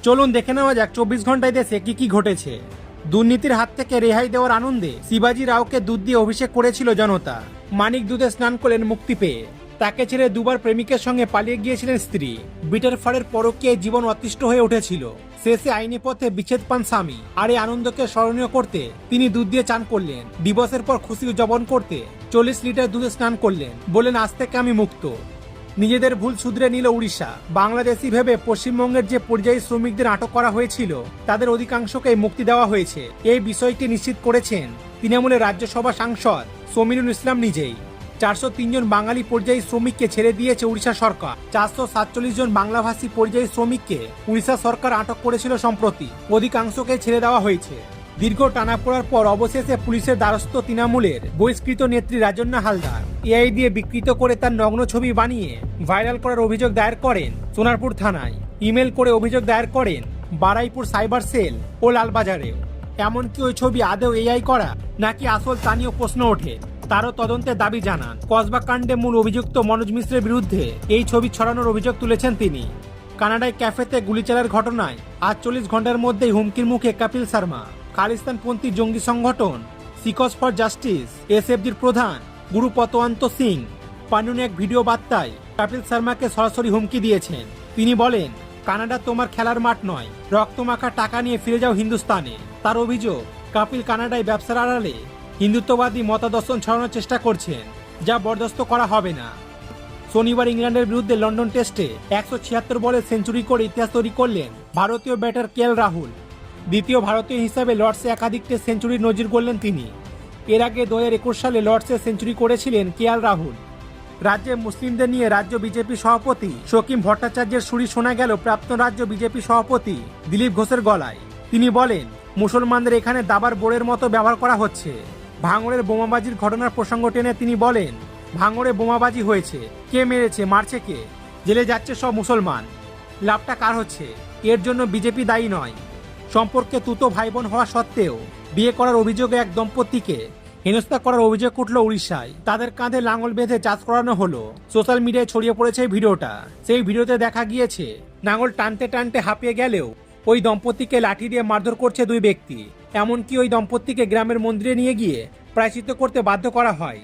চলুন দেখে নেওয়া যাক 24 ঘন্টায় দেশে কি ঘটেছে। দুর্নীতির হাত থেকে রেহাই দেওয়ার আনন্দে শিবাজি রাওকে দুধ দিয়ে অভিষেক করেছিল জনতা। মানিক দুধে স্নান করলেন মুক্তি পেয়ে। তাকে ছেড়ে দুবার প্রেমিকের সঙ্গে পালিয়ে গিয়েছিলেন স্ত্রী। বিটার ফাড়ের পরকীয়ায় জীবন অতিষ্ঠ হয়ে উঠেছিল। শেষে আইনি পথে বিচ্ছেদ পান স্বামী। আর এই আনন্দকে স্মরণীয় করতে তিনি দুধ দিয়ে চান করলেন। দিবসের পর খুশি উদযাপন করতে 40 লিটার দুধে স্নান করলেন। বলেন, আজ থেকে আমি মুক্ত। নিজেদের ভুল শুধরে নিল উড়িষ্যা। বাংলাদেশি ভেবে পশ্চিমবঙ্গের যে পরিযায়ী শ্রমিকদের আটক করা হয়েছিল তাদের অধিকাংশকেই মুক্তি দেওয়া হয়েছে। এই বিষয়টি নিশ্চিত করেছেন তৃণমূলের রাজ্যসভা সাংসদ সমীরুল ইসলাম নিজেই। 403 জন বাঙালি পরিযায়ী শ্রমিককে ছেড়ে দিয়েছে উড়িষ্যা সরকার। 447 জন বাংলাভাষী পরিযায়ী শ্রমিককে উড়িষ্যা সরকার আটক করেছিল সম্প্রতি। অধিকাংশকে ছেড়ে দেওয়া হয়েছে। দীর্ঘ টানাপোড়ার পর অবশেষে পুলিশের দ্বারস্থ তৃণমূলের বহিষ্কৃত নেত্রী রাজন্না হালদার। এআই দিয়ে বিকৃত করে তার নগ্ন ছবি বানিয়ে ভাইরাল করার অভিযোগ দায়ের করেন সোনারপুর থানায়। ইমেল করে অভিযোগ দায়ের করেন বারাইপুর সাইবার সেল ও লালবাজারেও। এমনকি ওই ছবি আদৌ এআই করা নাকি আসল তা নিয়েও প্রশ্ন ওঠে। তারও তদন্তের দাবি জানান। কসবা কাণ্ডে মূল অভিযুক্ত মনোজ মিশ্রের বিরুদ্ধে এই ছবি ছড়ানোর অভিযোগ তুলেছেন তিনি। কানাডায় ক্যাফেতে গুলি চালার ঘটনায় 48 ঘন্টার মধ্যেই হুমকির মুখে কপিল শর্মা। খালিস্তানপন্থী জঙ্গি সংগঠন সিকস ফর জাস্টিস এসএফজির প্রধান গুরু পতওয়ান্ত সিং পান্নুন এক ভিডিও বার্তায় কপিল শর্মাকে সরাসরি হুমকি দিয়েছেন। তিনি বলেন, কানাডা তোমার খেলার মাঠ নয়, রক্তমাখা টাকা নিয়ে ফিরে যাও হিন্দুস্তানে। তার অভিযোগ, কপিল কানাডায় ব্যবসার আড়ালে হিন্দুত্ববাদী মতাদর্শন ছড়ানোর চেষ্টা করছেন, যা বরদাস্ত করা হবে না। শনিবার ইংল্যান্ডের বিরুদ্ধে লন্ডন টেস্টে 176 বলে সেঞ্চুরি করে ইতিহাস তৈরি করলেন ভারতীয় ব্যাটার কেএল রাহুল। দ্বিতীয় ভারতীয় হিসাবে লর্ডসে একাধিক টেস্ট সেঞ্চুরির নজির গড়লেন তিনি। এর আগে 2021 সালে লর্ডসে সেঞ্চুরি করেছিলেন কেএল রাহুল। রাজ্যে মুসলিমদের নিয়ে রাজ্য বিজেপি সভাপতি শকিম ভট্টাচার্যের সুরি শোনা গেল প্রাক্তন রাজ্য বিজেপি সভাপতি দিলীপ ঘোষের গলায়। তিনি বলেন, মুসলমানদের এখানে দাবার বোর্ডের মতো ব্যবহার করা হচ্ছে। ভাঙড়ের বোমাবাজির ঘটনার প্রসঙ্গ টেনে তিনি বলেন, ভাঙড়ে বোমাবাজি হয়েছে, কে মেরেছে, মারছে কে? জেলে যাচ্ছে সব মুসলমান। লাভটা কার হচ্ছে? এর জন্য বিজেপি দায়ী নয়। সম্পর্কে তুতো ভাই বোন হওয়া সত্ত্বেও বিয়ে করার অভিযোগে এক দম্পতিকে হেনস্থা করার অভিযোগ উঠল উড়িষ্যায়। তাদের কাঁধে লাঙল বেঁধে চাষ করানো হলো। সোশ্যাল মিডিয়ায় ছড়িয়ে পড়েছে এই ভিডিওটা। সেই ভিডিওতে দেখা গিয়েছে লাঙল টানতে টানতে হাঁপিয়ে গেলেও ওই দম্পতিকে লাঠি দিয়ে মারধর করছে দুই ব্যক্তি। এমনকি ওই দম্পতিকে গ্রামের মন্দিরে নিয়ে গিয়ে প্রায়শ্চিত্ত করতে বাধ্য করা হয়।